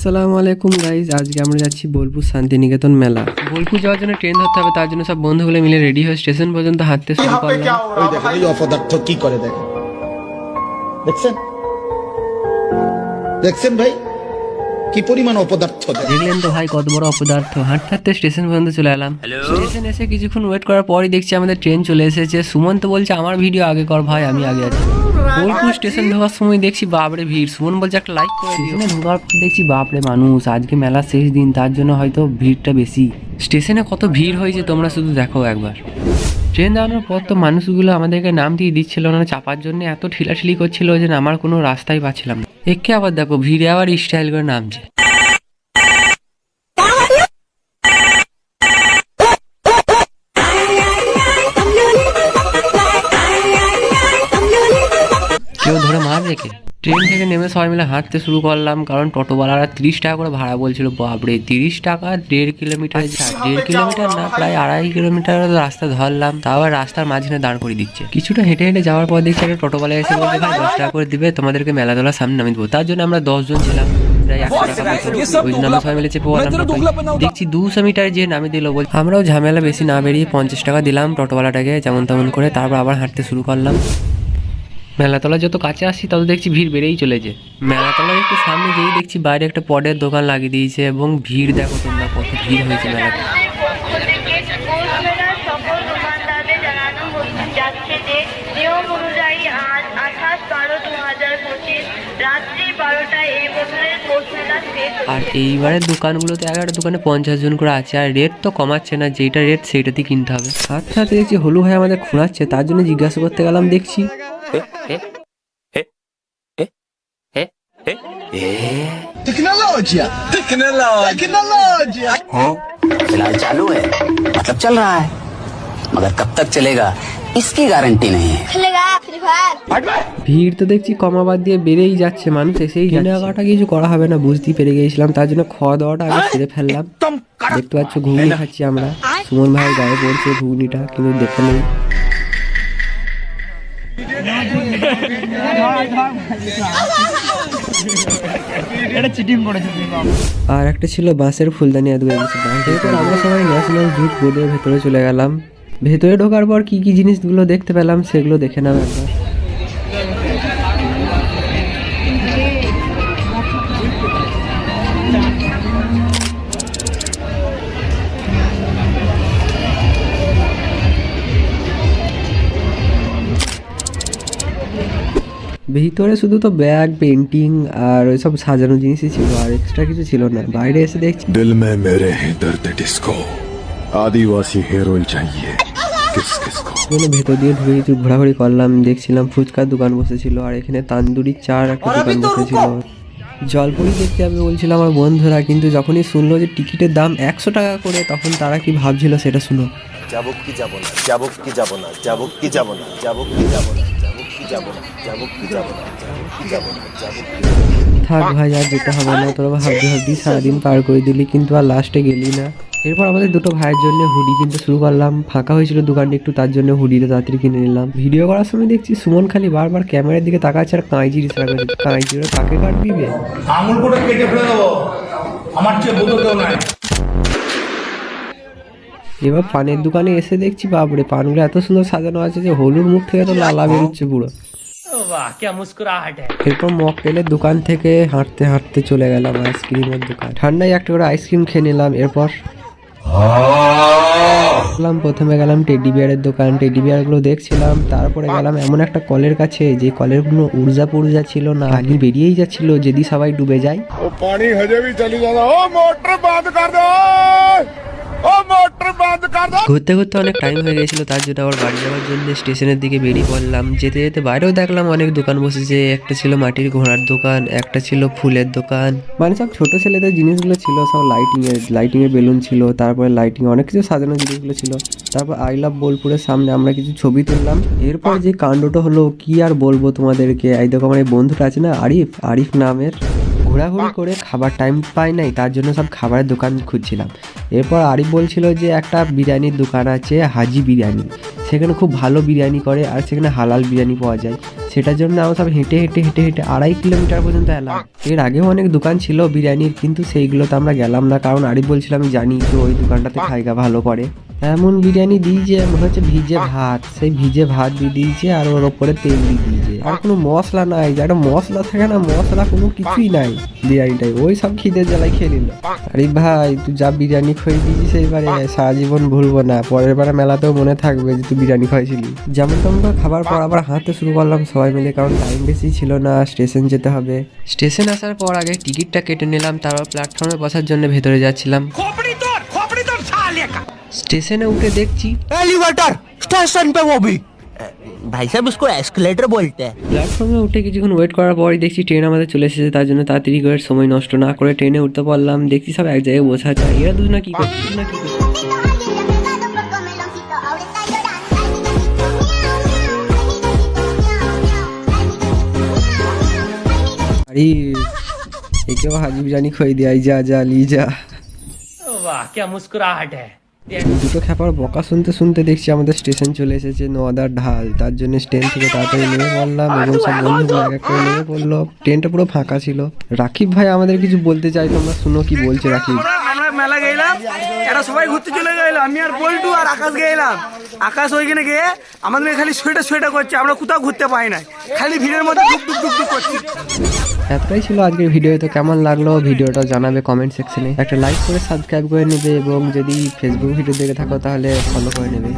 আসসালামু আলাইকুম গাইজ, আজকে আমরা যাচ্ছি বোলপুর শান্তিনিকেতন মেলা। বোলপুর যাওয়ার জন্য ট্রেন ধরতে হবে, তার জন্য সব বন্ধুগুলো মিলে রেডি হয়ে স্টেশন পর্যন্ত হাঁটতে শুরু করলাম। ওই দেখেন এই অপদার্থ কি করে দেখেন, দেখছেন দেখছেন ভাই কি পরিমাণ অপদার্থ। দেখলেন তো ভাই কত বড় অপদার্থ। হাঁটতে হাঁটতে স্টেশন পর্যন্ত চলে এলাম। স্টেশন এসে কিছুক্ষণ ওয়েট করার পরই দেখছি আমাদের ট্রেন চলে এসেছে। সুমন তো বলছে আমার ভিডিও আগে কর ভাই, আমি আগে আছি। বোলপুর স্টেশন ঢোকার সময় দেখছি বাপরে ভিড়। সুমন বলছে একটা লাইক করে দিও। স্টেশনে ঢোকার পর দেখছি বাপরে মানুষ, আজকে মেলার শেষ দিন, তার জন্য হয়তো ভিড়টা বেশি। স্টেশনে কত ভিড় হয়েছে তোমরা শুধু দেখো একবার। ট্রেন দাঁড়ানোর পর তো মানুষগুলো আমাদেরকে নাম দিয়ে দিচ্ছিল না, চাপার জন্য এত ঠেলাঠেলি করছিল যে নামার কোনো রাস্তাই পাচ্ছিলাম না। একে আবার দেখো ভিড়ে আবার স্টাইল করে নামছে। কেউ ধরে মার রেখে ট্রেন থেকে নেমে সবাই মিলে হাঁটতে শুরু করলাম, কারণ টোটোওয়ালারা 30 টাকা করে ভাড়া বলছিল। বাপরে 30 টাকা 1.5 কিলোমিটার, 1.5 কিলোমিটার না প্রায় 2.5 কিলোমিটার রাস্তা ধরলাম, তাও আবার রাস্তার মাঝখানে দাঁড় করে দিচ্ছে। কিছুটা হেঁটে হেঁটে যাওয়ার পর দেখছি একটা টোটোওয়ালা এসে বলছে ভাই 10 টাকা করে দিবে, তোমাদেরকে মেলা তোলার সামনে নামিয়ে দেবো। তার জন্য আমরা 10 জন ছিলাম, প্রায় 100 টাকা পয়সা। ওই জন্য আমরা সবাই মিলে চেপে বললাম দেখছি 200 মিটার যে নামিয়ে দিল। বল আমরাও ঝামেলা বেশি না বেরিয়ে 50 টাকা দিলাম টোটোওয়ালাটাকে যেমন তেমন করে, তারপর আবার হাঁটতে শুরু করলাম। মেলাতলা যত কাছে আসছি তত দেখছি ভিড় বেড়েই চলেছে। মেলাতলার একটু সামনে যেই দেখছি বাইরে একটা পডের দোকান লাগিয়ে দিয়েছে, এবং ভিড় দেখো তোমরা কত ভিড় হয়েছে মেলাতে। আর এইবারের দোকানগুলোতে 11টা দোকানে 50 জন করে আছে, আর রেট তো কমাচ্ছে না, যেটা রেট সেইটাতেই কিনতে হবে। হাতে হাতে দেখছি হলু ভাই আমাদের খোঁড়াচ্ছে, তার জন্য জিজ্ঞাসা করতে গেলাম। দেখছি फिलहाल चालू है, मतलब चल रहा है, मगर कब तक चलेगा इसकी गारंटी नहीं है। ভিড় তো দেখছি কমাবার দিয়ে বেড়েই যাচ্ছে, মানুষ এসেই কেনাকাটা কিছু করা হবে না বুঝতেই পেরে গিয়েছিলাম, তার জন্য খাওয়া দাওয়াটা আগে সেরে ফেললাম। দেখতে পাচ্ছ ঘুগনি খাচ্ছি আমরা। সুমন ভাই গায়ে পড়ছে ঘুগনিটা, কিন্তু দেখে নেই। আর একটা ছিল বাঁশের ফুলদানি। এরপর আমরা সবাই ন্যাশনাল জুট বোর্ডের ভেতরে চলে গেলাম। ভেতরে ঢোকার পর কি কি জিনিসগুলো দেখতে পেলাম সেগুলো দেখে নাও একবার। ভিতরে শুধু তো ব্যাগ, পেন্টিং আর ওইসব সাজানো জিনিসই ছিল, আর এক্সট্রা কিছু ছিল না। বাইরে এসে দেখছি दिल में मेरे हैं दर्द डिस्को, आदिवासी हेयर ऑयल चाहिए किस किस को। ভেতর দিয়ে ঢুকে কিছু ঘোরাঘুরি করলাম, দেখছিলাম ফুচকার দোকান বসেছিল, আর এখানে তান্দুরি চার একটা দোকান বসেছিল। জলপুরি দেখতে যাবে বলছিল আমার বন্ধুরা, কিন্তু যখনই শুনলো যে টিকিটের দাম 100 টাকা করে, তখন তারা কি ভাবছিল সেটা শুনো। যাবো কি যাবো না, যাবো কি যাবো না, যাবো কি যাবো না, যাবো কি যাবো না, যাবো কি যাবো না, যাবো কি যাবো না, যাবো কি যাবো না, যাবো কি। থাক ভাই আর যেতে হবে না, তোরা ভাবতে ভাবতেই সারাদিন পার করে দিলি, কিন্তু আর লাস্টে গেলি না। এরপর আমাদের দুটো ভাইয়ের জন্য হুডি কিনতে শুরু করলাম। ফাঁকা হয়েছিল দোকানটা একটু, তার জন্য হুডিটা তাড়াতাড়ি কিনে নিলাম। ভিডিও করার সময় দেখছি সুমন খালি বারবার ক্যামেরার দিকে তাকাচ্ছে আর কাঁচির ইশারা করছে। কাঁচি ওরা কাকে কাট দিবে? আঙুল কোটা কেটে ফেলে দেবো, আমার চেয়ে বোধ কেউ নাই। এবার পানের দোকানে এসে দেখছি বাপরে পানগুলো এত সুন্দর সাজানো আছে যে হলুর মুখ থেকে তো লালা বেরোচ্ছে পুরো। এরপর মকটেলের দোকান থেকে হাঁটতে হাঁটতে চলে গেলাম আইসক্রিমের দোকান। ঠান্ডায় একটা করে আইসক্রিম খেয়ে নিলাম। এরপর প্রথমে গেলাম টেডি বিয়ারের দোকান, টেডি বিয়ার গুলো দেখছিলাম। তারপরে গেলাম এমন একটা কলের কাছে যে কলের কোনো উর্জা পুর্জা ছিল না, পানি বেরিয়েই যাচ্ছিল যদি সবাই ডুবে যায়। ओ पानी हजे भी चली जाता, ओ मोटर बंद कर दो, ओ मोटर बंद कर दो। ঘুরতে ঘুরতে অনেক টাইম হয়ে গেছিল, তার জন্য আবার বাড়ি যাওয়ার জন্য স্টেশনের দিকে বেরিয়ে পড়লাম। যেতে যেতে বাইরেও দেখলাম অনেক দোকান বসেছে। একটা ছিল মাটির ঘোড়ার দোকান, একটা ছিল ফুলের দোকান, মানে সব ছোট ছেলেদের জিনিসগুলো ছিল, সব লাইটিং এর বেলুন ছিল, তারপরে লাইটিং অনেক কিছু সাজানো জিনিসগুলো ছিল। তারপর আই লাভ বোলপুরের সামনে আমরা কিছু ছবি তুললাম। এরপর যে কাণ্ডটা হলো কি আর বলবো তোমাদেরকে। এই দেখো আমার এই বন্ধুটা আছে না আরিফ নামের, ঘোরাঘুরি করে খাবার টাইম পাই নাই, তার জন্য সব খাবারের দোকান খুঁজছিলাম। এরপর আরিফ বলছিল যে একটা বিরিয়ানির দোকান আছে হাজি বিরিয়ানি, সেখানে খুব ভালো বিরিয়ানি করে আর সেখানে হালাল বিরিয়ানি পাওয়া যায়। সেটার জন্য আমরা সব হেঁটে হেঁটে হেঁটে হেঁটে 2.5 কিলোমিটার পর্যন্ত এলাম। এর আগেও অনেক দোকান ছিল বিরিয়ানির, কিন্তু সেইগুলোতে আমরা গেলাম না, কারণ আরিফ বলছিল আমি জানি তো ওই দোকানটাতে খাইগা ভালো করে। এমন বিরিয়ানি দিয়েছে মনে হচ্ছে ভিজে ভাত, সেই ভিজে ভাত দিয়ে দিয়েছে আর ওর ওপরে তেল দিয়ে দিয়েছে, আর কোনো মশলা নাই। যারা মশলা থাকে না, মশলা কোনো কিছুই নাই বিরিয়ানিটাই, ওই সব খিদে জ্বালাই খেয়ে নিল। আরিফ ভাই তুই যা বিরিয়ানি খাই দিয়েছিস এইবারে সারা জীবন ভুলবো না, পরের বারে মেলাতেও মনে থাকবে যে তুই বিরিয়ানি খাইছিলি। যেমন তেমন খাবার পর আবার হাঁটতে শুরু করলাম সবাই মিলে, কারণ টাইম বেশি ছিল না, স্টেশন যেতে হবে। স্টেশন আসার পর আগে টিকিটটা কেটে নিলাম, তারপর প্ল্যাটফর্মে বসার জন্য ভেতরে যাচ্ছিলাম। স্টেশনে উঠে দেখছি एलिवेटर स्टेशन पे वो भी भाई साहब उसको एस्केलेटर बोलते हैं। প্ল্যাটফর্মে উঠে কিছুক্ষণ ওয়েট করার পরই দেখছি ট্রেন আমাদের চলে এসেছে, তার জন্য তাড়াতাড়ি করে সময় নষ্ট না করে ট্রেনে উঠতে পারলাম। দেখছি সব এক জায়গায় বসে আছে, এরা দুজনে কি করছে না কি করছে। আরে একেও হাজি বিরিয়ানি খাই দিয়ে যা যা লি যা। वाह क्या मुस्कुराहट है। দুটো খ্যাপার বকা শুনতে শুনতে দেখছি আমাদের স্টেশন চলে এসেছে নোয়াদার ঢাল, তার জন্য ট্রেন থেকে তাড়াতাড়ি নেমে পড়লাম এবং সব বন্ধুগুলো এক এক করে নেমে পড়লো। ট্রেনটা পুরো ফাঁকা ছিল। রাকিব ভাই আমাদের কিছু বলতে চাই, তোমরা শুনো কি বলছে রাকিব। আমরা মেলা গেলাম, এরা সবাই ঘুরতে চলে গেল, আমি আর বল্টু আর আকাশ গেলাম। আকাশ ওইখানে গিয়ে আমাদের খালি সোয়েটা করছে, আমরা কোথাও ঘুরতে পাই নাই, খালি ভিড়ের মধ্যে ডুক করছি। এতটাই ছিল আজকের ভিডিও। তো কেমন লাগলো ভিডিওটা জানাবে কমেন্ট সেকশনে, একটা লাইক করে সাবস্ক্রাইব করে নেবে এবং যদি ফেসবুক ভিডিও দেখে থাকো তাহলে ফলো করে নেবে।